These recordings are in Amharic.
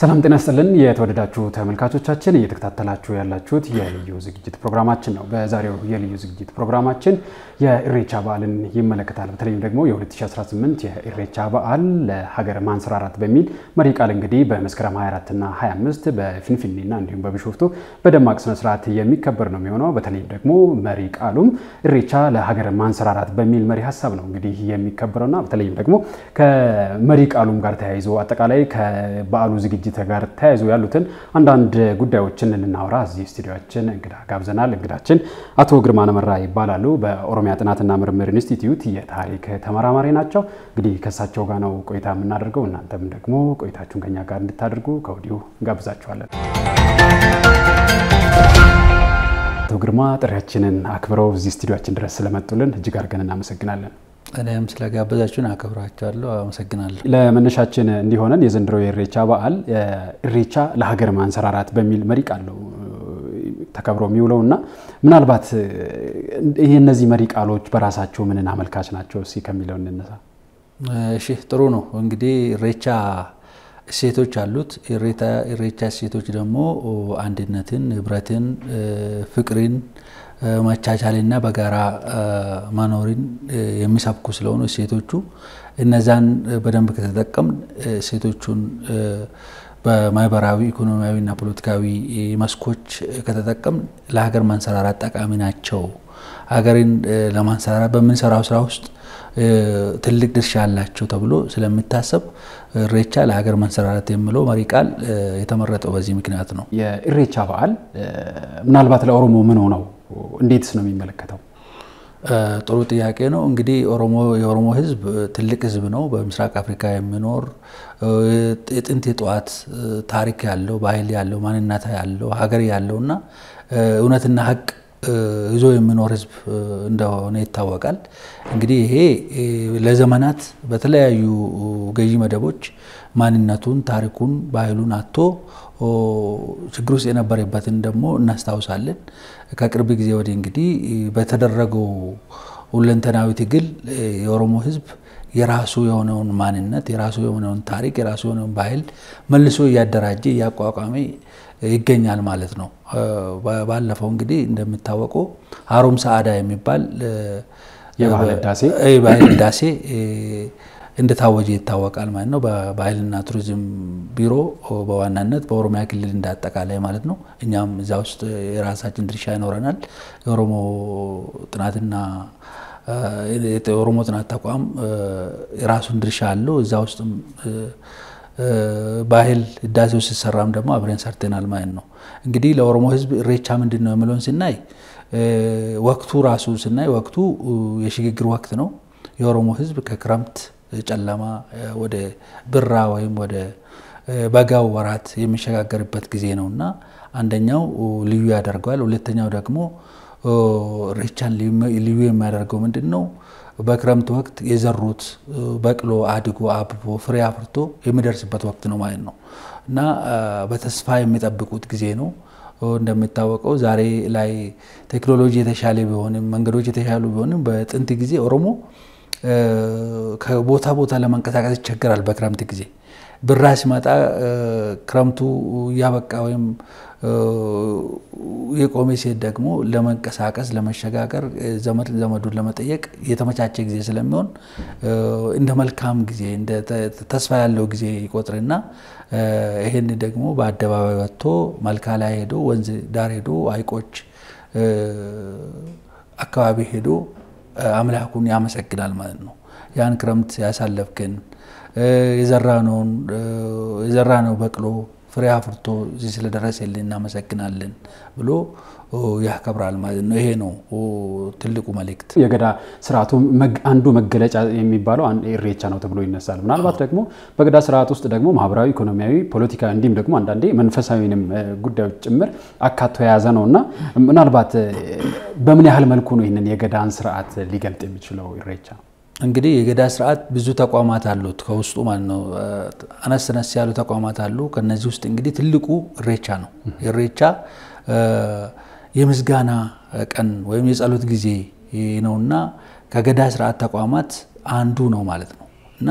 ሰላም ጤና ይስጥልን የተወደዳችሁ ተመልካቾቻችን እየተከታተላችሁ ያላችሁት የልዩ ዝግጅት ፕሮግራማችን ነው። በዛሬው የልዩ ዝግጅት ፕሮግራማችን የኢሬቻ በዓልን ይመለከታል። በተለይም ደግሞ የ2018 የኢሬቻ በዓል ለሀገር ማንሰራራት በሚል መሪ ቃል እንግዲህ በመስከረም 24 እና 25 በፊንፊኔና እንዲሁም በቢሾፍቱ በደማቅ ስነ ስርዓት የሚከበር ነው የሚሆነው። በተለይም ደግሞ መሪ ቃሉም ኢሬቻ ለሀገር ማንሰራራት በሚል መሪ ሐሳብ ነው እንግዲህ የሚከበረውና በተለይም ደግሞ ከመሪ ቃሉም ጋር ተያይዞ አጠቃላይ ከበዓሉ ዝግጅት ጋር ተያይዞ ያሉትን አንዳንድ ጉዳዮችን ልናወራ እዚህ ስቱዲዮአችን እንግዳ ጋብዘናል። እንግዳችን አቶ ግርማ ነመራ ይባላሉ። በኦሮሚያ ጥናትና ምርምር ኢንስቲትዩት የታሪክ ተመራማሪ ናቸው። እንግዲህ ከሳቸው ጋር ነው ቆይታ የምናደርገው። እናንተም ደግሞ ቆይታችሁን ከኛ ጋር እንድታደርጉ ከወዲሁ ጋብዛችኋለን። አቶ ግርማ ጥሪያችንን አክብረው እዚህ ስቱዲዮአችን ድረስ ስለመጡልን እጅግ አድርገን እናመሰግናለን። እኔም ስለጋበዛችሁን አከብራችኋለሁ፣ አመሰግናለሁ። ለመነሻችን እንዲሆነን የዘንድሮ የኢሬቻ በዓል ኢሬቻ ለሀገር ማንሰራራት በሚል መሪ ቃል ነው ተከብሮ የሚውለውና ምናልባት እነዚህ መሪ ቃሎች በራሳቸው ምንና አመልካች ናቸው እስኪ ከሚለው እንነሳ። እሺ ጥሩ ነው። እንግዲህ ኢሬቻ እሴቶች አሉት። ኢሬቻ እሴቶች ደግሞ አንድነትን፣ ህብረትን፣ ፍቅርን ማቻቻልና በጋራ ማኖርን የሚሰብኩ ስለሆኑ እሴቶቹ እነዛን በደንብ ከተጠቀም እሴቶቹን በማህበራዊ ኢኮኖሚያዊና ፖለቲካዊ መስኮች ከተጠቀም ለሀገር ማንሰራራት ጠቃሚ ናቸው። ሀገርን ለማንሰራራት በምንሰራው ስራ ውስጥ ትልቅ ድርሻ አላቸው ተብሎ ስለሚታሰብ ኢሬቻ ለሀገር ማንሰራራት የሚለው መሪ ቃል የተመረጠው በዚህ ምክንያት ነው። የኢሬቻ በዓል ምናልባት ለኦሮሞ ምን ሆነው እንዴትስ ነው የሚመለከተው? ጥሩ ጥያቄ ነው። እንግዲህ የኦሮሞ ህዝብ ትልቅ ህዝብ ነው። በምስራቅ አፍሪካ የሚኖር የጥንት የጧት ታሪክ ያለው ባህል ያለው ማንነት ያለው ሀገር ያለውና እውነትና ሀቅ ይዞ የሚኖር ህዝብ እንደሆነ ይታወቃል። እንግዲህ ይሄ ለዘመናት በተለያዩ ገዢ መደቦች ማንነቱን ታሪኩን ባህሉን አጥቶ ችግር ውስጥ የነበረበትን ደግሞ እናስታውሳለን። ከቅርብ ጊዜ ወዲህ እንግዲህ በተደረገው ሁለንተናዊ ትግል የኦሮሞ ህዝብ የራሱ የሆነውን ማንነት የራሱ የሆነውን ታሪክ የራሱ የሆነውን ባህል መልሶ ያደራጀ ያቋቋመ ይገኛል ማለት ነው። ባለፈው እንግዲህ እንደምታወቀው ሀሮም ሰዓዳ የሚባል የባህል ዳሴ እንደታወጀ ይታወቃል ማለት ነው። በባህልና ቱሪዝም ቢሮ በዋናነት በኦሮሚያ ክልል እንዳጠቃላይ ማለት ነው። እኛም እዛ ውስጥ የራሳችን ድርሻ ይኖረናል። የኦሮሞ ጥናትና የኦሮሞ ጥናት ተቋም የራሱን ድርሻ አለው። እዛ ውስጥም ባህል ዳሴው ሲሰራም ደግሞ አብረን ሰርተናል ማለት ነው። እንግዲህ ለኦሮሞ ህዝብ ኢሬቻ ምንድነው የሚለውን ስናይ ወቅቱ ራሱ ስናይ ወቅቱ የሽግግር ወቅት ነው። የኦሮሞ ህዝብ ከክረምት ጨለማ ወደ ብራ ወይም ወደ በጋው ወራት የሚሸጋገርበት ጊዜ ነውና አንደኛው ልዩ ያደርጋል። ሁለተኛው ደግሞ ኢሬቻን ልዩ የሚያደርገው ምንድነው? በክረምት ወቅት የዘሩት በቅሎ አድጎ አብቦ ፍሬ አፍርቶ የሚደርስበት ወቅት ነው ማለት ነው እና በተስፋ የሚጠብቁት ጊዜ ነው። እንደምታወቀው ዛሬ ላይ ቴክኖሎጂ የተሻለ ቢሆንም መንገዶች የተሻሉ ቢሆንም በጥንት ጊዜ ኦሮሞ ከቦታ ቦታ ለመንቀሳቀስ ይቸገራል። በክረምት ጊዜ ብራ ሲመጣ ክረምቱ ያበቃ ወይም የቆመ ሲሄድ ደግሞ ለመንቀሳቀስ ለመሸጋገር ዘመዱን ለመጠየቅ የተመቻቸ ጊዜ ስለሚሆን እንደ መልካም ጊዜ እንደ ተስፋ ያለው ጊዜ ይቆጥርና ይሄን ደግሞ በአደባባይ ወጥቶ መልካ ላይ ሄዶ ወንዝ ዳር ሄዶ አይቆች አካባቢ ሄዶ አምላኩን ያመሰግናል ማለት ነው። ያን ክረምት ያሳለፍከን የዘራነው በቅሎ ፍሬ አፍርቶ እዚህ ስለደረሰልን እናመሰግናለን ብሎ ያከብራል ማለት ነው። ይሄ ነው ትልቁ መልእክት። የገዳ ስርዓቱ አንዱ መገለጫ የሚባለው ኢሬቻ ነው ተብሎ ይነሳል። ምናልባት ደግሞ በገዳ ስርዓት ውስጥ ደግሞ ማህበራዊ ኢኮኖሚያዊ ፖለቲካ እንዲም ደግሞ አንዳንዴ መንፈሳዊንም ጉዳዮች ጭምር አካቶ የያዘ ነውና ምናልባት በምን ያህል መልኩ ነው ይሄንን የገዳን ስርዓት ሊገልጥ የሚችለው ኢሬቻ? እንግዲህ የገዳ ስርዓት ብዙ ተቋማት አሉት ከውስጡ ማለት ነው። አነስተነስ ያሉ ተቋማት አሉ። ከነዚህ ውስጥ እንግዲህ ትልቁ ኢሬቻ ነው። ኢሬቻ የምስጋና ቀን ወይም የጸሎት ጊዜ ነውና ከገዳ ስርዓት ተቋማት አንዱ ነው ማለት ነው እና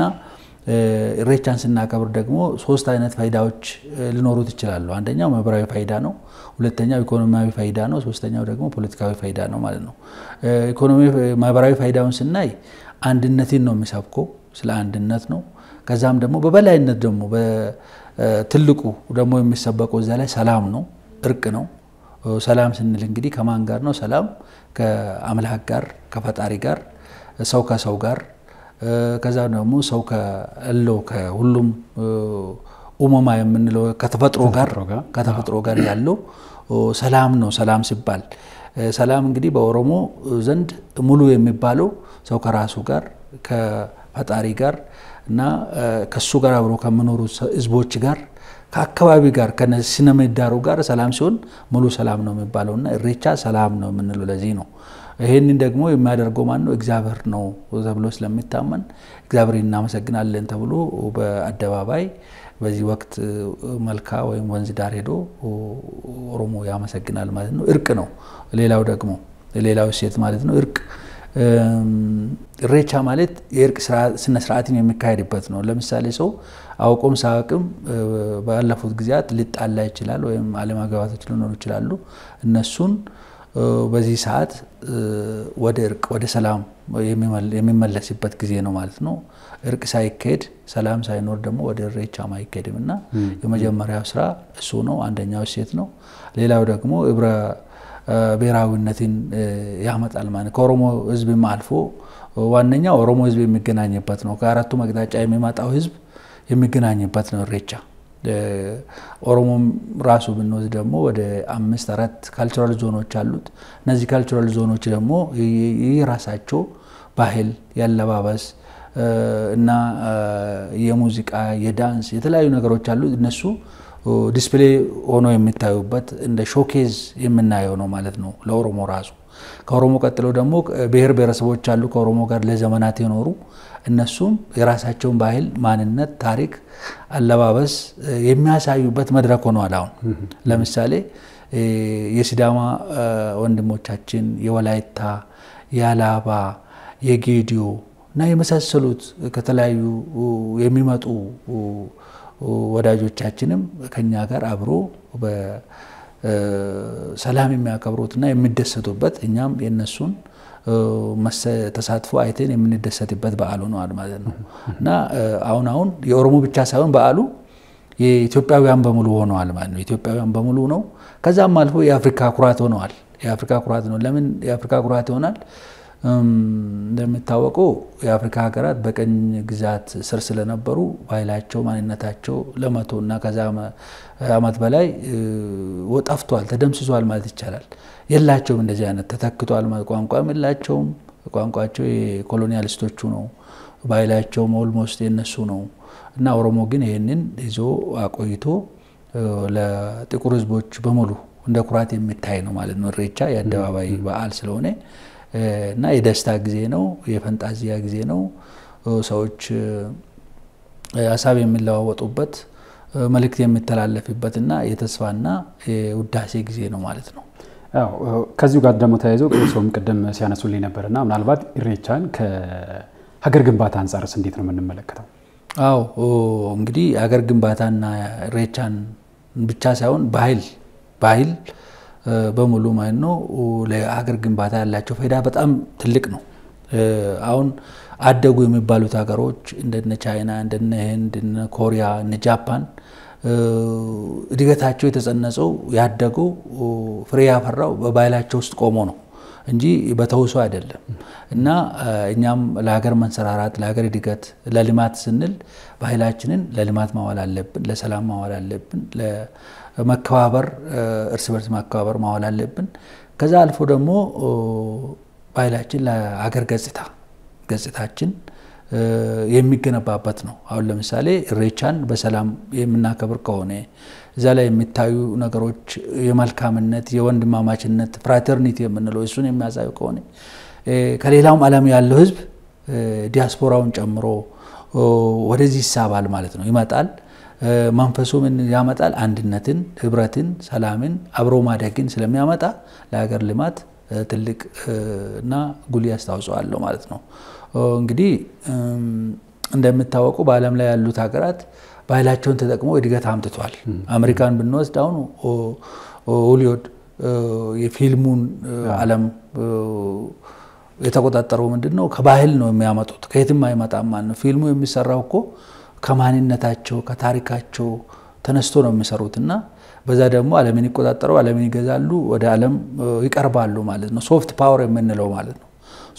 ኢሬቻን ስናከብር ደግሞ ሶስት አይነት ፋይዳዎች ሊኖሩት ይችላሉ። አንደኛው ማህበራዊ ፋይዳ ነው፣ ሁለተኛው ኢኮኖሚያዊ ፋይዳ ነው፣ ሶስተኛው ደግሞ ፖለቲካዊ ፋይዳ ነው ማለት ነው። ማህበራዊ ፋይዳውን ስናይ አንድነትን ነው የሚሰብከው፣ ስለ አንድነት ነው። ከዛም ደግሞ በበላይነት ደግሞ በትልቁ ደግሞ የሚሰበከው እዛ ላይ ሰላም ነው፣ እርቅ ነው። ሰላም ስንል እንግዲህ ከማን ጋር ነው? ሰላም ከአምላክ ጋር ከፈጣሪ ጋር፣ ሰው ከሰው ጋር፣ ከዛ ደግሞ ሰው ከሁሉም ኡመማ የምንለው ከተፈጥሮ ጋር ያለው ሰላም ነው። ሰላም ሲባል ሰላም እንግዲህ በኦሮሞ ዘንድ ሙሉ የሚባለው ሰው ከራሱ ጋር ከፈጣሪ ጋር እና ከሱ ጋር አብሮ ከመኖሩ ህዝቦች ጋር ከአካባቢ ጋር ከስነ ምህዳሩ ጋር ሰላም ሲሆን ሙሉ ሰላም ነው የሚባለውና ኢሬቻ ሰላም ነው የምንለው ለዚህ ነው። ይሄንን ደግሞ የሚያደርገው ማን ነው? እግዚአብሔር ነው ተብሎ ስለሚታመን እግዚአብሔር እናመሰግናለን ተብሎ በአደባባይ በዚህ ወቅት መልካ ወይም ወንዝ ዳር ሄዶ ኦሮሞ ያመሰግናል ማለት ነው። እርቅ ነው ሌላው ሴት ማለት ነው። እርቅ ኢሬቻ ማለት የእርቅ ስነ ስርዓትን የሚካሄድበት ነው። ለምሳሌ ሰው አውቆም ሳያውቅም ባለፉት ጊዜያት ሊጣላ ይችላል ወይም አለመግባባቶች ሊኖሩ ይችላሉ። እነሱን በዚህ ሰዓት ወደ እርቅ ወደ ሰላም የሚመለስበት ጊዜ ነው ማለት ነው። እርቅ ሳይካሄድ ሰላም ሳይኖር ደግሞ ወደ ኢሬቻ ማይካሄድምና የመጀመሪያው ስራ እሱ ነው። አንደኛው ሴት ነው። ሌላው ደግሞ ህብረ ብሔራዊነትን ያመጣል ማለት ከኦሮሞ ህዝብም አልፎ ዋነኛው ኦሮሞ ህዝብ የሚገናኝበት ነው። ከአራቱ አቅጣጫ የሚመጣው ህዝብ የሚገናኝበት ነው ኢሬቻ። ኦሮሞም ራሱ ብንወስድ ደግሞ ወደ 5-4 ካልቸራል ዞኖች አሉት። እነዚህ ካልቸራል ዞኖች ደግሞ የራሳቸው ባህል ያለባበስ እና የሙዚቃ የዳንስ የተለያዩ ነገሮች አሉ። እነሱ ዲስፕሌይ ሆኖ የሚታዩበት እንደ ሾኬዝ የምናየው ነው ማለት ነው ለኦሮሞ ራሱ። ከኦሮሞ ቀጥሎ ደግሞ ብሔር ብሔረሰቦች አሉ ከኦሮሞ ጋር ለዘመናት የኖሩ እነሱም የራሳቸውን ባህል ማንነት ታሪክ አለባበስ የሚያሳዩበት መድረክ ሆኗል። አሁን ለምሳሌ የሲዳማ ወንድሞቻችን የወላይታ የአላባ የጌዲዮ እና የመሳሰሉት ከተለያዩ የሚመጡ ወዳጆቻችንም ከኛ ጋር አብሮ በሰላም የሚያከብሩትና የሚደሰቱበት እኛም የነሱን ተሳትፎ አይተን የምንደሰትበት በዓሉ ነው ማለት ነው። እና አሁን የኦሮሞ ብቻ ሳይሆን በዓሉ የኢትዮጵያውያን በሙሉ ሆነዋል ማለት ነው። ኢትዮጵያውያን በሙሉ ነው። ከዛም አልፎ የአፍሪካ ኩራት ሆነዋል። የአፍሪካ ኩራት ነው። ለምን የአፍሪካ ኩራት ይሆናል? እንደሚታወቀው የአፍሪካ ሀገራት በቀኝ ግዛት ስር ስለነበሩ ባህላቸው ማንነታቸው ለመቶና ከዛ አመት በላይ ጠፍቷል፣ ተደምስሷል ማለት ይቻላል። የላቸውም እንደዚህ አይነት ተተክቷል ማለት ቋንቋም የላቸውም። ቋንቋቸው የኮሎኒያሊስቶቹ ነው። ባህላቸው ኦልሞስት የነሱ ነው። እና ኦሮሞ ግን ይሄንን ይዞ አቆይቶ ለጥቁር ህዝቦች በሙሉ እንደ ኩራት የሚታይ ነው ማለት ነው። ኢሬቻ የአደባባይ በዓል ስለሆነ እና የደስታ ጊዜ ነው፣ የፈንጣዚያ ጊዜ ነው። ሰዎች ሀሳብ የሚለዋወጡበት መልእክት የሚተላለፍበትና የተስፋና የውዳሴ ጊዜ ነው ማለት ነው። ከዚሁ ጋር ደግሞ ተያይዞ ሰውም ቀደም ሲያነሱልኝ ነበርና ምናልባት ኢሬቻን ከሀገር ግንባታ አንፃርስ እንዴት ነው የምንመለከተው? እንግዲህ ሀገር ግንባታና ኢሬቻን ብቻ ሳይሆን ባህል በሙሉ ማለት ነው ለሀገር ግንባታ ያላቸው ፋይዳ በጣም ትልቅ ነው። አሁን አደጉ የሚባሉት ሀገሮች እንደነ ቻይና እንደነ ህንድ እንደነ ኮሪያ እንደነ ጃፓን እድገታቸው የተጸነጸው ያደገው ፍሬ ያፈራው በባህላቸው ውስጥ ቆሞ ነው እንጂ በተውሶ አይደለም። እና እኛም ለሀገር መንሰራራት ለሀገር እድገት ለልማት ስንል ባህላችንን ለልማት ማዋል አለብን፣ ለሰላም ማዋል አለብን፣ ለመከባበር እርስ በርስ መከባበር ማዋል አለብን። ከዛ አልፎ ደግሞ ባህላችን ለሀገር ገጽታችን የሚገነባበት ነው። አሁን ለምሳሌ ኢሬቻን በሰላም የምናከብር ከሆነ እዛ ላይ የሚታዩ ነገሮች የመልካምነት የወንድማማችነት ፍራተርኒቲ የምንለው እሱን የሚያሳዩ ከሆነ ከሌላውም ዓለም ያለው ህዝብ ዲያስፖራውን ጨምሮ ወደዚህ ይሳባል ማለት ነው፣ ይመጣል። መንፈሱ ምን ያመጣል? አንድነትን፣ ህብረትን፣ ሰላምን፣ አብሮ ማደግን ስለሚያመጣ ለሀገር ልማት ትልቅ እና ጉልህ አስተዋጽኦ አለው ማለት ነው። እንግዲህ እንደምታወቁ በዓለም ላይ ያሉት ሀገራት ባህላቸውን ተጠቅመው እድገት አምጥቷል። አሜሪካን ብንወስድ አሁን ሆሊውድ የፊልሙን ዓለም የተቆጣጠረው ምንድነው? ከባህል ነው የሚያመጡት፣ ከየትም አይመጣም ማለት ነው። ፊልሙ የሚሰራው እኮ ከማንነታቸው ከታሪካቸው ተነስቶ ነው የሚሰሩትና በዛ ደግሞ ዓለምን ይቆጣጠረው፣ ዓለምን ይገዛሉ፣ ወደ ዓለም ይቀርባሉ ማለት ነው። ሶፍት ፓወር የምንለው ማለት ነው።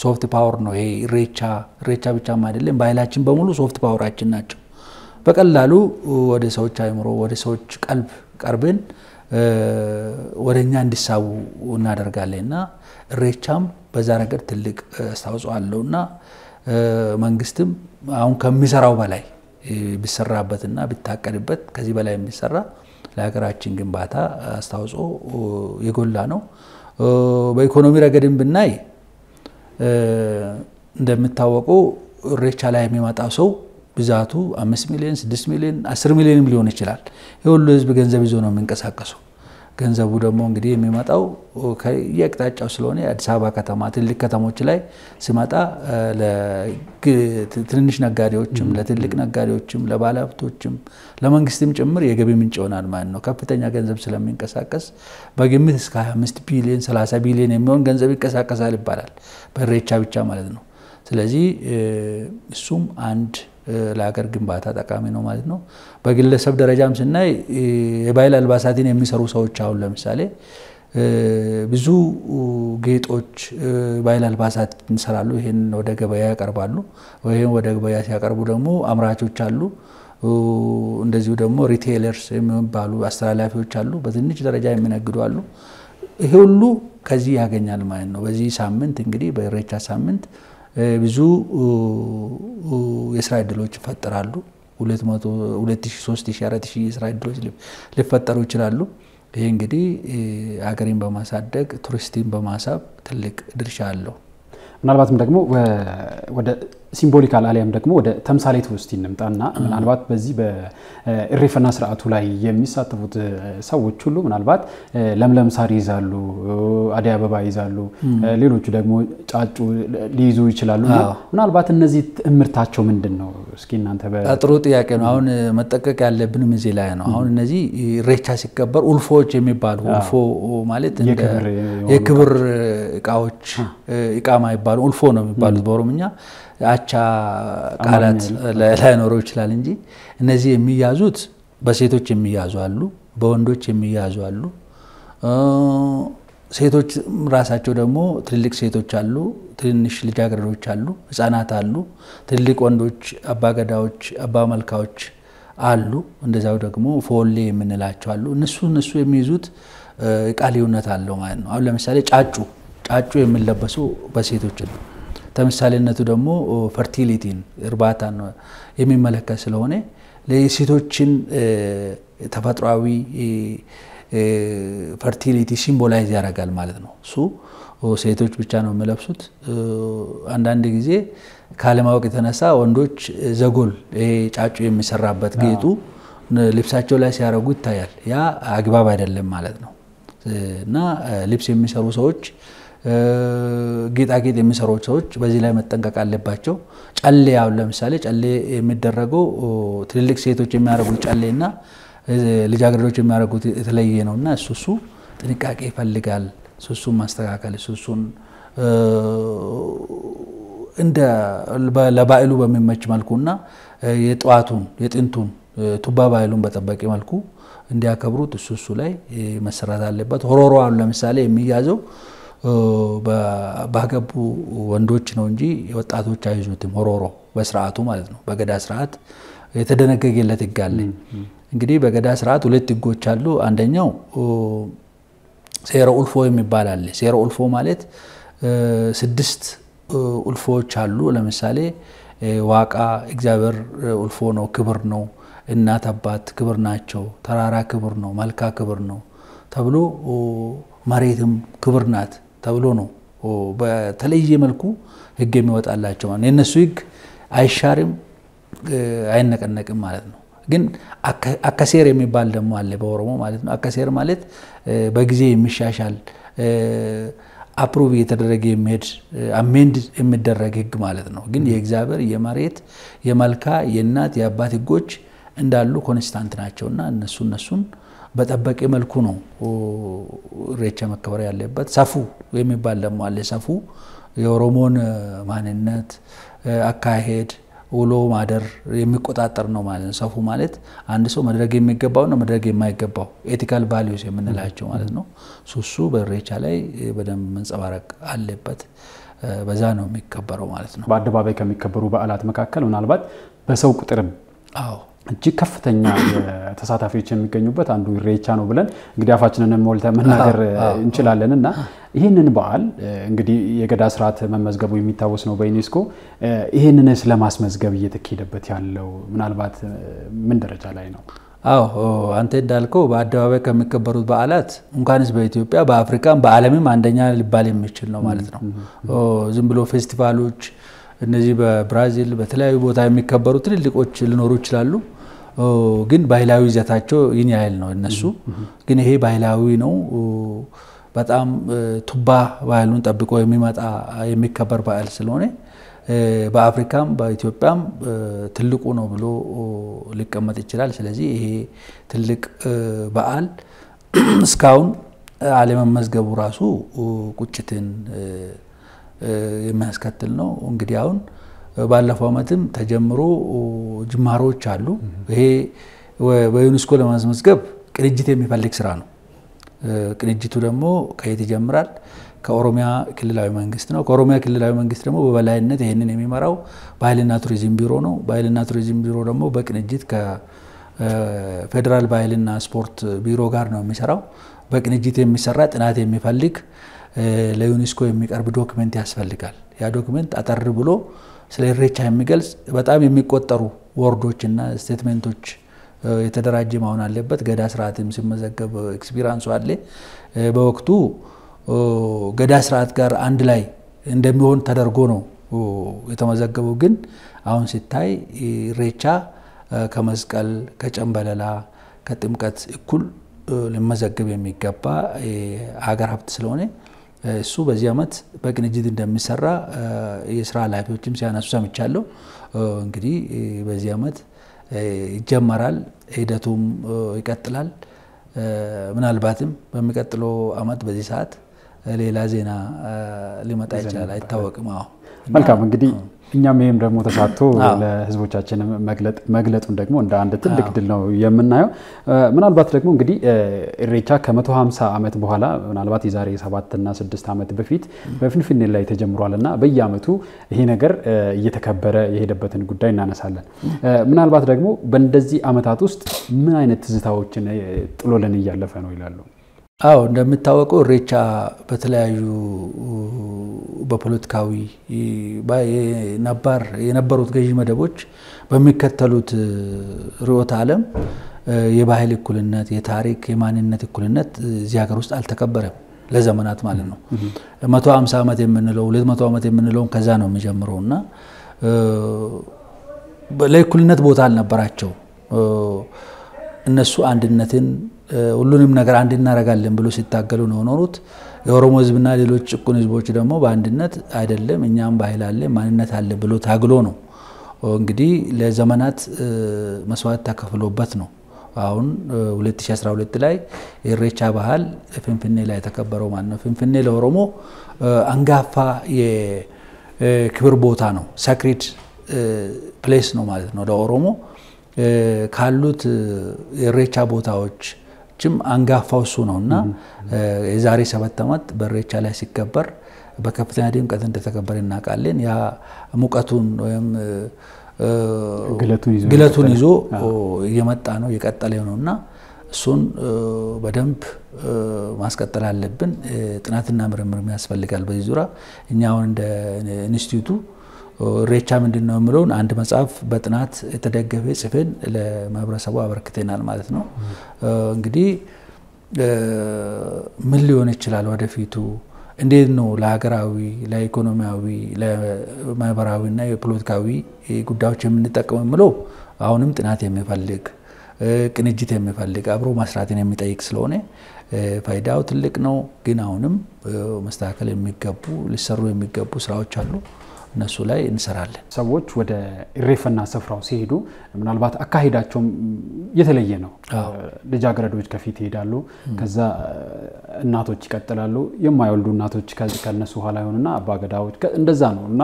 ሶፍት ፓወር ነው ይሄ ኢሬቻ ብቻም አይደለም፣ ባህላችን በሙሉ ሶፍት ፓወራችን ናቸው። በቀላሉ ወደ ሰዎች አይምሮ ወደ ሰዎች ቀልብ ቀርበን ወደኛ እንዲሳቡ እናደርጋለንና ኢሬቻም በዛ ረገድ ትልቅ አስተዋጽኦ አለውና መንግስትም አሁን ከሚሰራው በላይ ቢሰራበትና ቢታቀድበት ከዚህ በላይ የሚሰራ ለሀገራችን ግንባታ አስተዋጽኦ የጎላ ነው። በኢኮኖሚ ረገድም ብናይ እንደምታወቀው ኢሬቻ ላይ የሚመጣው ሰው ብዛቱ 5 ሚሊዮን 6 ሚሊዮን 10 ሚሊዮን ሊሆን ይችላል። የሁሉ ህዝብ ገንዘብ ይዞ ነው የሚንቀሳቀሰው። ገንዘቡ ደግሞ እንግዲህ የሚመጣው ከየአቅጣጫው ስለሆነ አዲስ አበባ ከተማ ትልቅ ከተሞች ላይ ሲመጣ ለትንሽ ነጋዴዎችም ለትልቅ ነጋዴዎችም ለባለሀብቶችም ለመንግስትም ጭምር የገቢ ምንጭ ይሆናል ማለት ነው። ከፍተኛ ገንዘብ ስለሚንቀሳቀስ በግምት እስከ 25 ቢሊዮን 30 ቢሊዮን የሚሆን ገንዘብ ይንቀሳቀሳል ይባላል በኢሬቻ ብቻ ማለት ነው። ስለዚህ እሱም አንድ ለሀገር ግንባታ ጠቃሚ ነው ማለት ነው። በግለሰብ ደረጃም ስናይ የባህል አልባሳትን የሚሰሩ ሰዎች አሁን ለምሳሌ ብዙ ጌጦች ባህል አልባሳት እንሰራሉ፣ ይሄን ወደ ገበያ ያቀርባሉ። ወይም ወደ ገበያ ሲያቀርቡ ደግሞ አምራቾች አሉ፣ እንደዚሁ ደግሞ ሪቴይለርስ የሚባሉ አስተላላፊዎች አሉ፣ በትንሽ ደረጃ የሚነግዱ አሉ። ይሄ ሁሉ ከዚህ ያገኛል ማለት ነው። በዚህ ሳምንት እንግዲህ በኢሬቻ ሳምንት ብዙ የስራ ዕድሎች ይፈጠራሉ። 2000 3000 4000 የስራ ዕድሎች ሊፈጠሩ ይችላሉ። ይሄ እንግዲህ ሀገርን በማሳደግ ቱሪስትን በማሳብ ትልቅ ድርሻ አለው። ምናልባትም ደግሞ ወደ ሲምቦሊካል አሊያም ደግሞ ወደ ተምሳሌት ውስጥ እንምጣና ምናልባት በዚህ በኢሬቻና ስርዓቱ ላይ የሚሳተፉት ሰዎች ሁሉ ምናልባት ለምለም ሳር ይዛሉ፣ አደይ አበባ ይዛሉ፣ ሌሎቹ ደግሞ ጫጩ ሊይዙ ይችላሉና ምናልባት እነዚህ እምርታቸው ምንድነው? እስኪ እናንተ ጥሩ ጥያቄ ነው። አሁን መጠቀቅ ያለብን እዚህ ላይ ነው። አሁን እነዚህ ኢሬቻ ሲከበር ኡልፎች የሚባሉ ኡልፎ ማለት የክብር እቃዎች እቃማ ይባሉ ኡልፎ ነው የሚባሉት በኦሮምኛ አቻ ቃላት ላይኖረው ይችላል እንጂ እነዚህ የሚያዙት በሴቶች የሚያዙ አሉ፣ በወንዶች የሚያዙ አሉ። ሴቶች ራሳቸው ደግሞ ትልልቅ ሴቶች አሉ፣ ትንሽ ልጃገረዶች አሉ፣ ህፃናት አሉ፣ ትልልቅ ወንዶች አባገዳዎች አባመልካዎች አሉ፣ እንደዛው ደግሞ ፎሌ የምንላቸው አሉ። እነሱ የሚይዙት ቃልዩነት አለው ማለት ነው። አሁን ለምሳሌ ጫጩ የሚለበሱ በሴቶች ነው። ተምሳሌነቱ ደግሞ ፈርቲሊቲን እርባታን የሚመለከት ስለሆነ ለሴቶችን ተፈጥሯዊ ፈርቲሊቲ ሲምቦላይዝ ያደርጋል ማለት ነው። እሱ ሴቶች ብቻ ነው የሚለብሱት። አንዳንድ ጊዜ ካለማወቅ የተነሳ ወንዶች ዘጎል ይሄ ጫጩ የሚሰራበት ጌጡ ልብሳቸው ላይ ሲያረጉ ይታያል። ያ አግባብ አይደለም ማለት ነው እና ልብስ የሚሰሩ ሰዎች ጌጣጌጥ የሚሰሩ ሰዎች በዚህ ላይ መጠንቀቅ አለባቸው። ጨሌ ያው ለምሳሌ ጨሌ የሚደረገው ትልልቅ ሴቶች የሚያደርጉት ጨሌና ልጃገረዶች የሚያደርጉት የተለየ ነውና እሱ ጥንቃቄ ይፈልጋል። እሱን ማስተካከል እሱን እንደ ለባዕሉ በሚመች መልኩና የጧቱን የጥንቱን ቱባ ባዕሉን በጠበቀ መልኩ እንዲያከብሩት እሱ ላይ መሰራት አለበት። ሆሮሮ አሁን ለምሳሌ የሚያዘው ባገቡ ወንዶች ነው እንጂ ወጣቶች አይዙትም። ሆሮሮ በስርዓቱ ማለት ነው። በገዳ ስርዓት የተደነገገለት ይጋል። እንግዲህ በገዳ ስርዓት ሁለት ህጎች አሉ። አንደኛው ሴሮ ኡልፎ የሚባል አለ። ሴሮ ኡልፎ ማለት 6 ኡልፎች አሉ። ለምሳሌ ዋቃ እግዚአብሔር ኡልፎ ነው፣ ክብር ነው። እናት አባት ክብር ናቸው። ተራራ ክብር ነው፣ መልካ ክብር ነው ተብሎ መሬትም ክብር ናት ተብሎ ነው በተለየ መልኩ ህግ የሚወጣላቸው ማለት ነው። የነሱ ህግ አይሻርም አይነቀነቅም ማለት ነው። ግን አከሴር የሚባል ደግሞ አለ በኦሮሞ ማለት ነው። አከሴር ማለት በጊዜ የሚሻሻል አፕሩቭ እየተደረገ የሚሄድ አሜንድ የሚደረግ ህግ ማለት ነው። ግን የእግዚአብሔር የመሬት የመልካ የእናት የአባት ህጎች እንዳሉ ኮንስታንት ናቸውና እነሱን በጠበቀ መልኩ ነው ኢሬቻ መከበር ያለበት። ሰፉ የሚባል ደግሞ አለ። ሰፉ የኦሮሞን ማንነት አካሄድ ውሎ ማደር የሚቆጣጠር ነው ማለት ነው። ሰፉ ማለት አንድ ሰው መድረግ የሚገባውና መድረግ የማይገባው ኤቲካል ቫልዩስ የምንላቸው ማለት ነው። ሱሱ በኢሬቻ ላይ በደንብ መንጸባረቅ አለበት። በዛ ነው የሚከበረው ማለት ነው። በአደባባይ ከሚከበሩ በዓላት መካከል ምናልባት በሰው ቁጥር እጅግ ከፍተኛ ተሳታፊዎች የሚገኙበት አንዱ ኢሬቻ ነው ብለን እንግዲህ አፋችንን ሞልተን መናገር እንችላለንና ይሄንን በዓል እንግዲህ የገዳ ስርዓት መመዝገቡ የሚታወስ ነው በዩኔስኮ። ይሄንንስ ለማስመዝገብ እየተካሄደበት ያለው ምናልባት ምን ደረጃ ላይ ነው? አንተ እንዳልከው በአደባባይ ከሚከበሩት በዓላት እንኳንስ በኢትዮጵያ በአፍሪካም በዓለምም አንደኛ ሊባል የሚችል ነው ማለት ነው። ዝም ብሎ ፌስቲቫሎች እነዚህ በብራዚል በተለያዩ ቦታ የሚከበሩ ትልልቆች ሊኖሩ ይችላሉ። ግን ባህላዊ ይዘታቸው ይህን ያህል ነው እነሱ። ግን ይሄ ባህላዊ ነው። በጣም ቱባ ባህሉን ጠብቆ የሚመጣ የሚከበር በዓል ስለሆነ በአፍሪካም በኢትዮጵያም ትልቁ ነው ብሎ ሊቀመጥ ይችላል። ስለዚህ ይሄ ትልቅ በዓል እስካሁን አለመመዝገቡ ራሱ ቁጭትን የሚያስከትል ነው። እንግዲህ አሁን ባለፈው ዓመትም ተጀምሮ ጅማሮች አሉ። ይሄ በዩኔስኮ ለማስመዝገብ ቅንጅት የሚፈልግ ስራ ነው። ቅንጅቱ ደግሞ ከየት ይጀምራል? ከኦሮሚያ ክልላዊ መንግስት ነው። ከኦሮሚያ ክልላዊ መንግስት ደግሞ በበላይነት ይሄንን የሚመራው ባህልና ቱሪዝም ቢሮ ነው። ባህልና ቱሪዝም ቢሮ ደግሞ በቅንጅት ከፌደራል ባህልና ስፖርት ቢሮ ጋር ነው የሚሰራው። በቅንጅት የሚሰራ ጥናት የሚፈልግ ለዩኔስኮ የሚቀርብ ዶክመንት ያስፈልጋል። ያ ዶክመንት አጠር ብሎ ስለ ኢሬቻ የሚገልጽ በጣም የሚቆጠሩ ወርዶችና ስቴትመንቶች የተደራጀ መሆን አለበት። ገዳ ስርዓትም ሲመዘገብ ኤክስፒሪያንሱ አለ። በወቅቱ ገዳ ስርዓት ጋር አንድ ላይ እንደሚሆን ተደርጎ ነው የተመዘገበው። ግን አሁን ሲታይ ኢሬቻ ከመስቀል ከጨምበለላ ከጥምቀት እኩል ሊመዘገብ የሚገባ ሀገር ሀብት ስለሆነ እሱ በዚህ ዓመት በቅንጅት እንደሚሰራ የስራ ኃላፊዎችም ሲያነሱ ሰምቻለሁ። እንግዲህ በዚህ ዓመት ይጀመራል፣ ሂደቱም ይቀጥላል። ምናልባትም በሚቀጥለው ዓመት በዚህ ሰዓት ሌላ ዜና ሊመጣ ይችላል፣ አይታወቅም። መልካም እንግዲህ እኛም ይሄም ደግሞ ተሳትቶ ለህዝቦቻችን መግለጡን ደግሞ እንደ አንድ ትልቅ ድል ነው የምናየው። ምናልባት ደግሞ እንግዲህ ኢሬቻ ከ150 ዓመት በኋላ ምናልባት የዛሬ 7 እና 6 ዓመት በፊት በፊንፊኔ ላይ ተጀምሯልና በየዓመቱ ይሄ ነገር እየተከበረ የሄደበትን ጉዳይ እናነሳለን። ምናልባት ደግሞ በእንደዚህ ዓመታት ውስጥ ምን አይነት ትዝታዎችን ጥሎልን እያለፈ ነው ይላሉ? እንደምታወቀው ኢሬቻ በተለያዩ በፖለቲካዊ የነበሩት ገዢ መደቦች በሚከተሉት ርዕዮተ ዓለም የባህል እኩልነት፣ የታሪክ የማንነት እኩልነት እዚህ ሀገር ውስጥ አልተከበረም ለዘመናት ማለት ነው። 150 ዓመት የምንለው 200 ዓመት የምንለው ከዛ ነው የሚጀምረውና ለእኩልነት ቦታ አልነበራቸው። እነሱ አንድነትን ሁሉንም ነገር አንድ እናረጋለን ብሎ ሲታገሉ ነው ኖሩት። የኦሮሞ ህዝብና ሌሎች ጭቁን ህዝቦች ደግሞ በአንድነት አይደለም እኛም ባህል አለ ማንነት አለ ብሎ ታግሎ ነው እንግዲህ ለዘመናት መስዋዕት ተከፍሎበት ነው አሁን 2012 ላይ ኢሬቻ ባህል ፍንፍኔ ላይ ተከበረው ማለት ነው። ፍንፍኔ ለኦሮሞ አንጋፋ የክብር ቦታ ነው፣ ሳክሬድ ፕሌስ ነው ማለት ነው። ለኦሮሞ ካሉት ኢሬቻ ቦታዎች አንጋፋው እሱ ነውና የዛሬ 7 ዓመት በኢሬቻ ላይ ሲከበር በከፍተኛ ድምቀት እንደተከበረ እናውቃለን። ያ ሙቀቱን ወይም ግለቱን ይዞ እየመጣ ነው እየቀጠለ ነውና እሱን በደንብ ማስቀጠል አለብን። ጥናትና ምርምር ያስፈልጋል በዚህ ዙሪያ። እኛ አሁን እንደ ኢንስቲትዩቱ ኢሬቻ ምንድነው የሚለውን አንድ መጽሐፍ በጥናት የተደገፈ ጽፈን ለማህበረሰቡ አበርክተናል ማለት ነው። እንግዲህ ምን ሊሆን ይችላል ወደፊቱ እንዴት ነው ለሀገራዊ ለኢኮኖሚያዊ ለማህበራዊና የፖለቲካዊ ጉዳዮች የምንጠቀመው የሚለው አሁንም ጥናት የሚፈልግ ቅንጅት የሚፈልግ አብሮ መስራትን የሚጠይቅ ስለሆነ ፋይዳው ትልቅ ነው። ግን አሁንም መስተካከል የሚገቡ ሊሰሩ የሚገቡ ስራዎች አሉ። እነሱ ላይ እንሰራለን። ሰዎች ወደ ኢሬፈና ስፍራው ሲሄዱ ምናልባት አካሄዳቸውም የተለየ ነው። ልጃገረዶች ከፊት ይሄዳሉ፣ ከዛ እናቶች ይቀጥላሉ። የማይወልዱ እናቶች ከነሱ ኋላ ይሆኑና አባገዳዎች እንደዛ ነው እና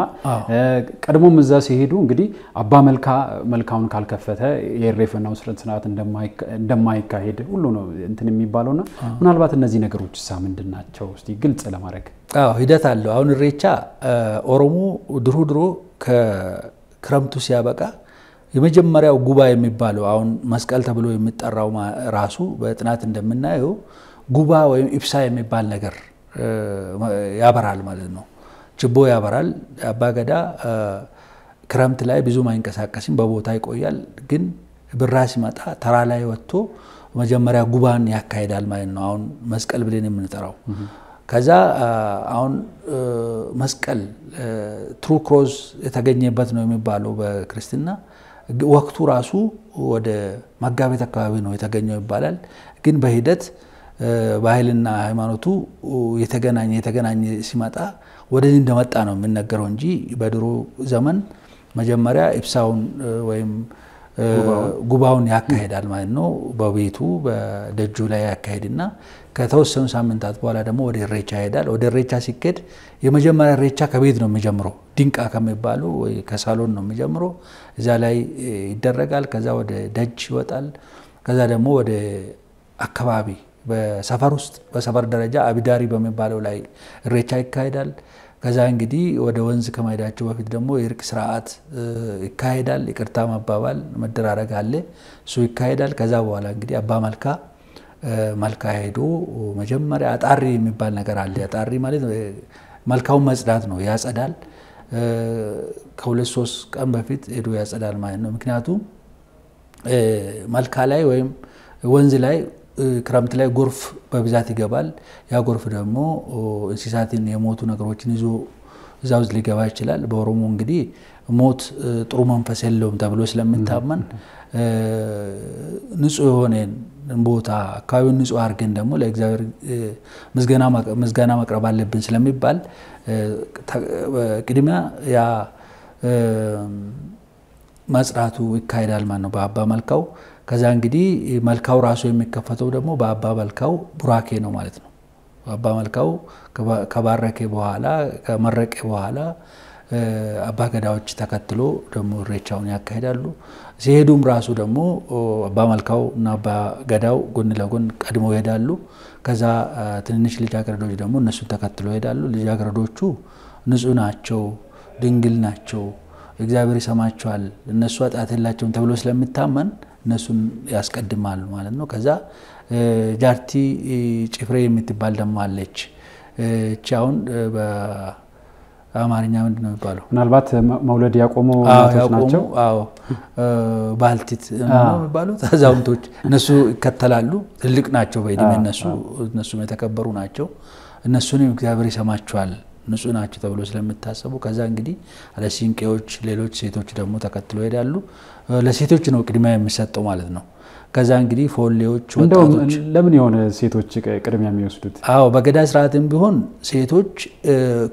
ቀድሞም እዛ ሲሄዱ እንግዲህ አባ መልካውን ካልከፈተ የኢሬፈናው ስርዓት እንደማይካሄድ ሁሉ ነው እንትን የሚባለውና ምናልባት እነዚህ ነገሮች ምንድናቸው? እስቲ ግልጽ ለማድረግ ሂደት አለው። አሁን ኢሬቻ ኦሮሞ ድሮ ከክረምቱ ሲያበቃ የመጀመሪያው ጉባ የሚባለው አሁን መስቀል ተብሎ የሚጠራው ራሱ በጥናት እንደምናየው ጉባ ወይም ኢብሳ የሚባል ነገር ያበራል ማለት ነው። ችቦ ያበራል። አባገዳ ክረምት ላይ ብዙ ማይንቀሳቀስም በቦታ ይቆያል። ግን ብራ ሲመጣ ተራ ላይ ወጥቶ መጀመሪያ ጉባን ያካሂዳል ማለት ነው። አሁን መስቀል ብለን የምንጠራው ከዛ አሁን መስቀል ትሩ ክሮስ የተገኘበት ነው የሚባለው በክርስቲና ወቅቱ ራሱ ወደ መጋቢት አካባቢ ነው የተገኘው ይባላል። ግን በሂደት ባህልና ሃይማኖቱ የተገናኘ ሲመጣ ወደዚህ እንደመጣ ነው የሚነገረው እንጂ በድሮ ዘመን መጀመሪያ ኢብሳውን ወይም ጉባውን ያካሂዳል ማለት ነው። በቤቱ በደጁ ላይ ያካሂድና ከተወሰኑ ሳምንታት በኋላ ደግሞ ወደ ኢሬቻ ይሄዳል። ወደ ኢሬቻ ሲከድ የመጀመሪያ ኢሬቻ ከቤት ነው የሚጀምረው። ድንቃ ከሚባሉ ወይ ከሳሎን ነው የሚጀምረው። እዛ ላይ ይደረጋል። ከዛ ወደ ደጅ ይወጣል። ከዛ ደግሞ ወደ አካባቢ በሰፈር ውስጥ በሰፈር ደረጃ አቢዳሪ በሚባለው ላይ ኢሬቻ ይካሄዳል። ከዛ እንግዲህ ወደ ወንዝ ከመሄዳቸው በፊት ደግሞ የእርቅ ስርዓት ይካሄዳል። ይቅርታ መባባል መደራረግ አለ፣ እሱ ይካሄዳል። ከዛ በኋላ እንግዲህ አባ መልካ ሄዶ መጀመሪያ አጣሪ የሚባል ነገር አለ። አጣሪ ማለት መልካውን መጽዳት ነው፣ ያጸዳል። ከ2-3 ቀን በፊት ሄዶ ያጸዳል ማለት ነው። ምክንያቱም መልካ ላይ ወይም ወንዝ ላይ ክረምት ላይ ጎርፍ በብዛት ይገባል። ያ ጎርፍ ደግሞ እንስሳትን የሞቱ ነገሮችን ይዞ እዛ ውስጥ ሊገባ ይችላል። በኦሮሞ እንግዲህ ሞት ጥሩ መንፈስ የለውም ተብሎ ስለሚታመን ንጹህ የሆነ ቦታ አካባቢውን ንጹህ አድርገን ደግሞ ለእግዚአብሔር ምስጋና ማቅረብ አለብን ስለሚባል ቅድሚያ ያ መጽራቱ ይካሄዳል ማለት ነው በአባ መልካው። ከዛ እንግዲህ መልካው ራሱ የሚከፈተው ደግሞ በአባ መልካው ቡራኬ ነው ማለት ነው። አባ መልካው ከባረከ በኋላ ከመረቀ በኋላ አባ ገዳዎች ተከትሎ ደግሞ ኢሬቻውን ያካሂዳሉ። ሲሄዱም ራሱ ደግሞ አባ መልካው እና አባ ገዳው ጎን ለጎን ቀድሞ ይሄዳሉ። ከዛ ትንንሽ ልጃገረዶች ደግሞ እነሱን ተከትሎ ይሄዳሉ። ልጃገረዶቹ ንጹህ ናቸው፣ ድንግል ናቸው፣ እግዚአብሔር ይሰማቸዋል፣ እነሱ ኃጢአት የላቸውም ተብሎ ስለሚታመን እነሱን ያስቀድማሉ ማለት ነው። ከዛ ጃርቲ ጭፍሬ የምትባል ደግሞ አለች። እቺ አሁን በአማርኛ ምንድን ነው የሚባለው? ምናልባት መውለድ ያቆሙ እናቶች ናቸው። አዎ ባልቲት ነው የሚባሉት አዛውንቶች። እነሱ ይከተላሉ። ትልቅ ናቸው በእድሜ እነሱም የተከበሩ ናቸው። እነሱንም እግዚአብሔር ይሰማቸዋል ንጹህ ናቸው ተብሎ ስለሚታሰቡ ከዛ እንግዲህ አለሲንቄዎች ሌሎች ሴቶች ደግሞ ተከትሎ ይሄዳሉ። ለሴቶች ነው ቅድሚያ የሚሰጠው ማለት ነው። ከዛ እንግዲህ ፎሌዎች ወጣቶች ለምን የሆነ ሴቶች ቅድሚያ የሚወስዱት? አዎ በገዳ ስርዓትም ቢሆን ሴቶች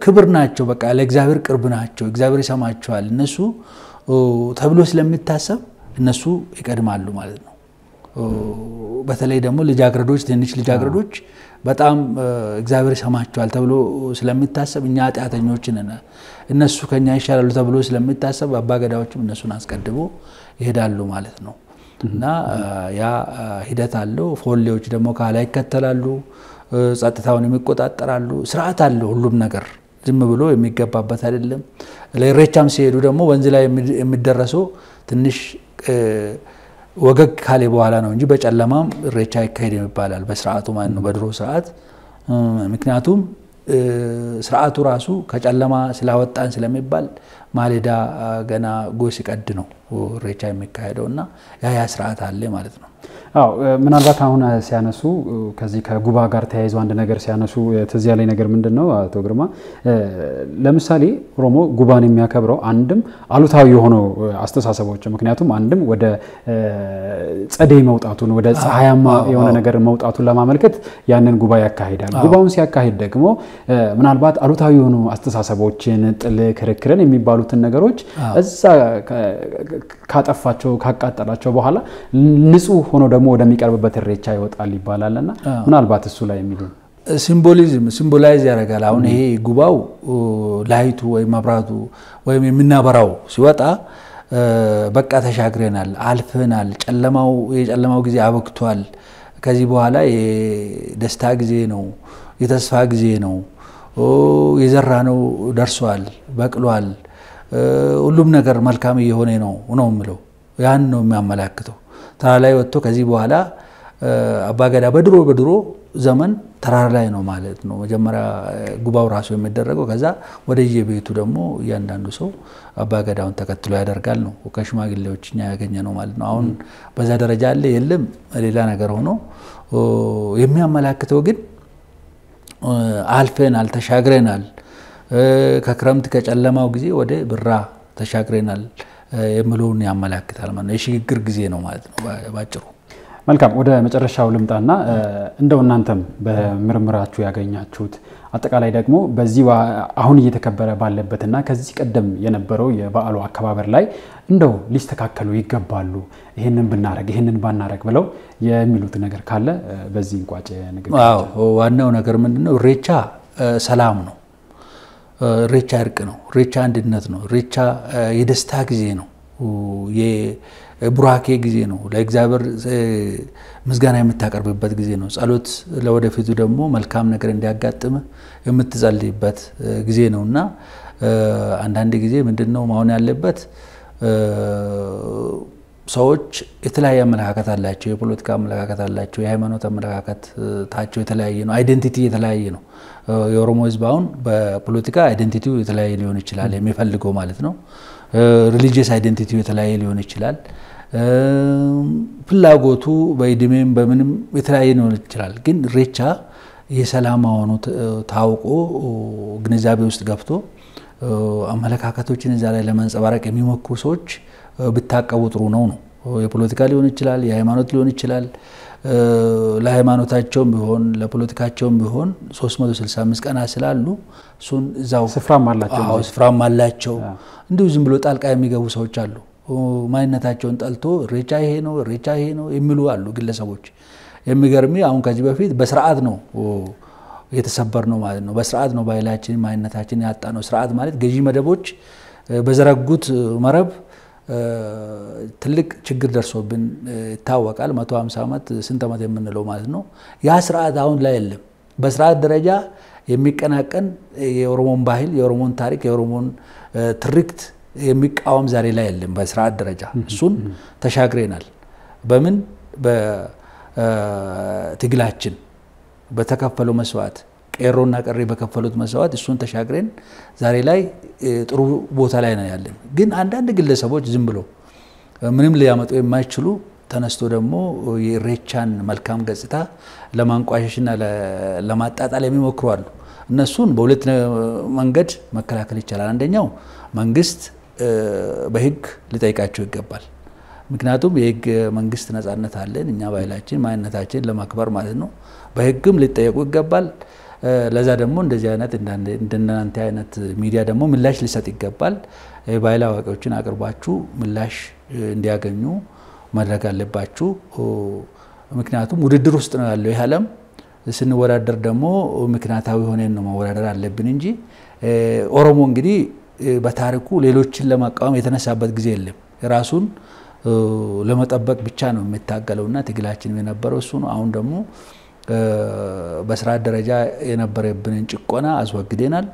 ክብር ናቸው፣ በቃ ለእግዚአብሔር ቅርብ ናቸው፣ እግዚአብሔር ይሰማቸዋል እነሱ ተብሎ ስለሚታሰብ እነሱ ይቀድማሉ ማለት ነው። በተለይ ደግሞ ልጃገረዶች ትንሽ ልጃገረዶች በጣም እግዚአብሔር ይሰማቸዋል ተብሎ ስለሚታሰብ እኛ ኃጢአተኞች ነን እነሱ ከኛ ይሻላሉ ተብሎ ስለሚታሰብ አባ ገዳዎችም እነሱን አስቀድሞ ይሄዳሉ ማለት ነው። እና ያ ሂደት አለው። ፎሌዎች ደግሞ ካላ ይከተላሉ፣ ጸጥታውን የሚቆጣጠራሉ። ስርዓት አለው ሁሉም ነገር ዝም ብሎ የሚገባበት አይደለም። ለኢሬቻም ሲሄዱ ደግሞ ወንዝ ላይ የሚደረሰው ትንሽ ወገግ ካለ በኋላ ነው እንጂ በጨለማም ኢሬቻ ይካሄድ ይባላል በስርዓቱ ማለት ነው፣ በድሮ ስርዓት። ምክንያቱም ስርዓቱ ራሱ ከጨለማ ስላወጣን ስለሚባል ማለዳ ገና ጎህ ሲቀድ ነው ኢሬቻ የሚካሄደውና ያ ስርዓት አለ ማለት ነው። አዎ ምናልባት አሁን ሲያነሱ ከዚህ ከጉባ ጋር ተያይዞ አንድ ነገር ሲያነሱ ትዝ ያለኝ ነገር ምንድነው አቶ ግርማ ለምሳሌ ኦሮሞ ጉባን የሚያከብረው አንድም አሉታዊ የሆነው አስተሳሰቦች ምክንያቱም አንድም ወደ ጸደይ መውጣቱን ወደ ፀሐያማ የሆነ ነገር መውጣቱን ለማመልከት ያንን ጉባ ያካሂዳል። ጉባውን ሲያካሂድ ደግሞ ምናልባት አሉታዊ የሆኑ አስተሳሰቦችን ጥል ክርክርን የሚባሉትን ነገሮች እዛ ካጠፋቸው ካቃጠላቸው በኋላ ንጹህ ሆኖ ደግሞ ወደሚቀርብበት ኢሬቻ ይወጣል ይባላልና ምናልባት እሱ ላይ የሚሉን ሲምቦላይዝ ያደርጋል። አሁን ይሄ ጉባው ላይቱ ወይ መብራቱ ወይ የሚናበራው ሲወጣ በቃ ተሻግረናል አልፈናል የጨለማው ጊዜ አበክቷል ከዚህ በኋላ የደስታ ጊዜ ነው የተስፋ ጊዜ ነው የዘራነው ደርሷል በቅሏል ሁሉም ነገር መልካም እየሆነ ነው ምለው ያን ነው የሚያመላክተው። ተራላይ ወጥቶ ከዚህ በኋላ አባገዳ በድሮ ዘመን ተራራ ላይ ነው ማለት ነው መጀመሪያ ጉባው ራሱ የሚደረገው ከዛ ወደየ ቤቱ ደግሞ ያንዳንዱ ሰው አባገዳውን ተከትሎ ያደርጋል ነው ከሽማግሌዎችኛ ያገኘ ነው ማለት ነው። አሁን በዛ ደረጃ አለ የለም ሌላ ነገር ሆኖ የሚያመላክተው ግን አልፈናል ተሻግረናል ከክረምት ከጨለማው ጊዜ ወደ ብራ ተሻግረናል የምለውን ያመላክታል ማለት ነው። የሽግግር ጊዜ ነው ማለት ነው ባጭሩ። መልካም ወደ መጨረሻው ልምጣና እንደው እናንተም በምርምራችሁ ያገኛችሁት አጠቃላይ ደግሞ በዚህ አሁን እየተከበረ ባለበትና ከዚህ ቀደም የነበረው የበዓሉ አከባበር ላይ እንደው ሊስተካከሉ ይገባሉ ይሄንን ብናረግ ይሄንን ባናረግ ብለው የሚሉት ነገር ካለ በዚህ እንቋጭ ንግግር። ዋናው ነገር ምንድነው ኢሬቻ ሰላም ነው ኢሬቻ እርቅ ነው ኢሬቻ አንድነት ነው ኢሬቻ የደስታ ጊዜ ነው የቡራኬ ጊዜ ነው ለእግዚአብሔር ምስጋና የምታቀርብበት ጊዜ ነው ጸሎት ለወደፊቱ ደግሞ መልካም ነገር እንዲያጋጥም የምትጸልይበት ጊዜ ነውና አንዳንድ ጊዜ ምንድነው ማሆን ያለበት ሰዎች የተለያየ አመለካከት አላቸው የፖለቲካ አመለካከት አላቸው የሃይማኖት አመለካከት ታቸው የተለያየ ነው አይደንቲቲ የተለያየ ነው። የኦሮሞ ህዝብ አሁን በፖለቲካ አይደንቲቲው የተለያየ ሊሆን ይችላል የሚፈልገው ማለት ነው። ሪሊጂየስ አይደንቲቲው የተለያየ ሊሆን ይችላል ፍላጎቱ በእድሜም በምንም የተለያየ ሊሆን ይችላል። ግን ኢሬቻ የሰላም ሆኖ ታውቆ ግንዛቤ ውስጥ ገብቶ አመለካከቶችን እዛ ላይ ለማንጸባረቅ የሚሞክሩ ሰዎች ብታቀቡ ጥሩ ነው። የፖለቲካ ሊሆን ይችላል የሃይማኖት ሊሆን ይችላል ለሃይማኖታቸውም ቢሆን ለፖለቲካቸውም ቢሆን 365 ቀና ስላሉ እሱን እዛው ስፍራም አላቸው እንዲሁ ዝም ብሎ ጣልቃ የሚገቡ ሰዎች አሉ። ማንነታቸውን ጠልቶ ኢሬቻ ይሄ ነው የሚሉ አሉ ግለሰቦች። የሚገርም አሁን ከዚህ በፊት በስርዓት ነው የተሰበር ነው ማለት ነው በስርዓት ነው ባይላችን ማንነታችን ያጣ ነው። ስርዓት ማለት ገዢ መደቦች በዘረጉት መረብ ትልቅ ችግር ደርሶብን ይታወቃል። 150 ዓመት ስንት ዓመት የምንለው ማለት ነው። ያ ስርዓት አሁን ላይ የለም። በስርዓት ደረጃ የሚቀናቀን የኦሮሞን ባህል የኦሮሞን ታሪክ የኦሮሞን ትርክት የሚቃወም ዛሬ ላይ የለም በስርዓት ደረጃ። እሱን ተሻግረናል በምን በትግላችን በተከፈለው መስዋዕት ቄሮና ቀሪ በከፈሉት መስዋዕት እሱን ተሻግረን ዛሬ ላይ ጥሩ ቦታ ላይ ነው ያለን። ግን አንዳንድ ግለሰቦች ዝም ብሎ ምንም ሊያመጡ የማይችሉ ተነስቶ ደግሞ የኢሬቻን መልካም ገጽታ ለማንቋሸሽና ለማጣጣል የሚሞክሩ አሉ። እነሱን በሁለት መንገድ መከላከል ይቻላል። አንደኛው መንግስት በህግ ሊጠይቃቸው ይገባል። ምክንያቱም የህግ መንግስት ነፃነት አለን እኛ ባይላችን ማንነታችን ለማክበር ማለት ነው። በህግም ሊጠየቁ ይገባል። ለዛ ደግሞ እንደዚህ አይነት እንደናንተ አይነት ሚዲያ ደግሞ ምላሽ ሊሰጥ ይገባል። ባይላ አዋቂዎችን አቅርባችሁ ምላሽ እንዲያገኙ ማድረግ አለባችሁ። ምክንያቱም ውድድር ውስጥ ነው ያለው ይህ ዓለም። ስንወዳደር ደግሞ ምክንያታዊ ሆነን ነው መወዳደር አለብን እንጂ ኦሮሞ እንግዲህ በታሪኩ ሌሎችን ለማቃወም የተነሳበት ጊዜ የለም። ራሱን ለመጠበቅ ብቻ ነው የሚታገለውና ትግላችን የነበረው እሱ ነው። አሁን ደግሞ በስራ ደረጃ የነበረብንን ጭቆና አስወግደናል።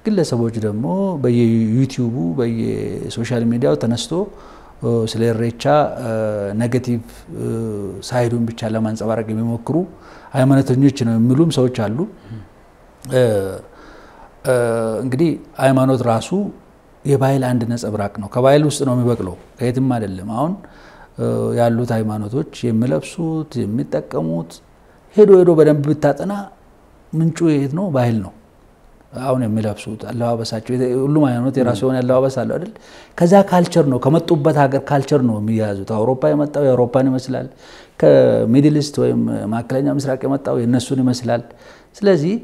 ግለሰቦች ደግሞ በየዩቲዩቡ በየሶሻል ሚዲያው ተነስቶ ስለ ኢሬቻ ኔጌቲቭ ሳይዱን ብቻ ለማንጸባረቅ የሚሞክሩ ሃይማኖተኞች ነው የሚሉም ሰዎች አሉ። እንግዲህ ሃይማኖት ራሱ የባህል አንድ ነጸብራቅ ነው። ከባህል ውስጥ ነው የሚበቅለው ከየትም አይደለም። አሁን ያሉት ሃይማኖቶች የሚለብሱት የሚጠቀሙት ሄዶ በደንብ ብታጠና ምንጩ የት ነው? ባህል ነው። አሁን የሚለብሱት አለባበሳቸው ሁሉም ሃይማኖት የራሱ የሆነ አለባበስ አለው አይደል? ከዛ ካልቸር ነው ከመጡበት ሀገር ካልቸር ነው የሚያዙት። አውሮፓ የመጣው የአውሮፓን ይመስላል። ከሚድል ኢስት ወይም ማዕከለኛ ምስራቅ የመጣው የነሱን ይመስላል። ስለዚህ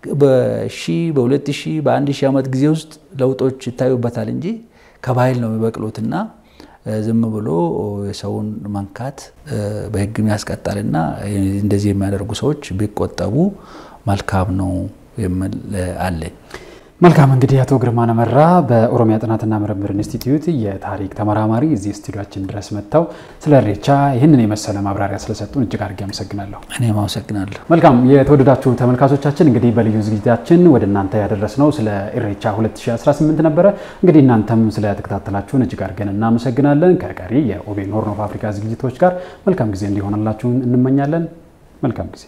በ2000 በ1000 ዓመት ጊዜ ውስጥ ለውጦች ይታዩበታል እንጂ ከባህል ነው የሚበቅሉትና ዝም ብሎ የሰውን መንካት በህግም ያስቀጣልና እንደዚህ የሚያደርጉ ሰዎች ቢቆጠቡ መልካም ነው የሚል አለ። መልካም እንግዲህ አቶ ግርማ ነመራ በኦሮሚያ ጥናትና ምርምር ኢንስቲትዩት የታሪክ ተመራማሪ እዚህ ስቱዲዮአችን ድረስ መጥተው ስለ ኢሬቻ ይህንን የመሰለ ማብራሪያ ስለሰጡን እጅግ አድርጌ አመሰግናለሁ። እኔም አመሰግናለሁ። መልካም የተወደዳችሁ ተመልካቾቻችን እንግዲህ በልዩ ዝግጅታችን ወደ እናንተ ያደረስነው ስለ ኢሬቻ 2018 ነበረ። እንግዲህ እናንተም ስለ ተከታተላችሁን እጅግ አድርገን እናመሰግናለን። ከቀሪ የኦቤን ሆርን ኦፍ አፍሪካ ዝግጅቶች ጋር መልካም ጊዜ እንዲሆንላችሁ እንመኛለን። መልካም ጊዜ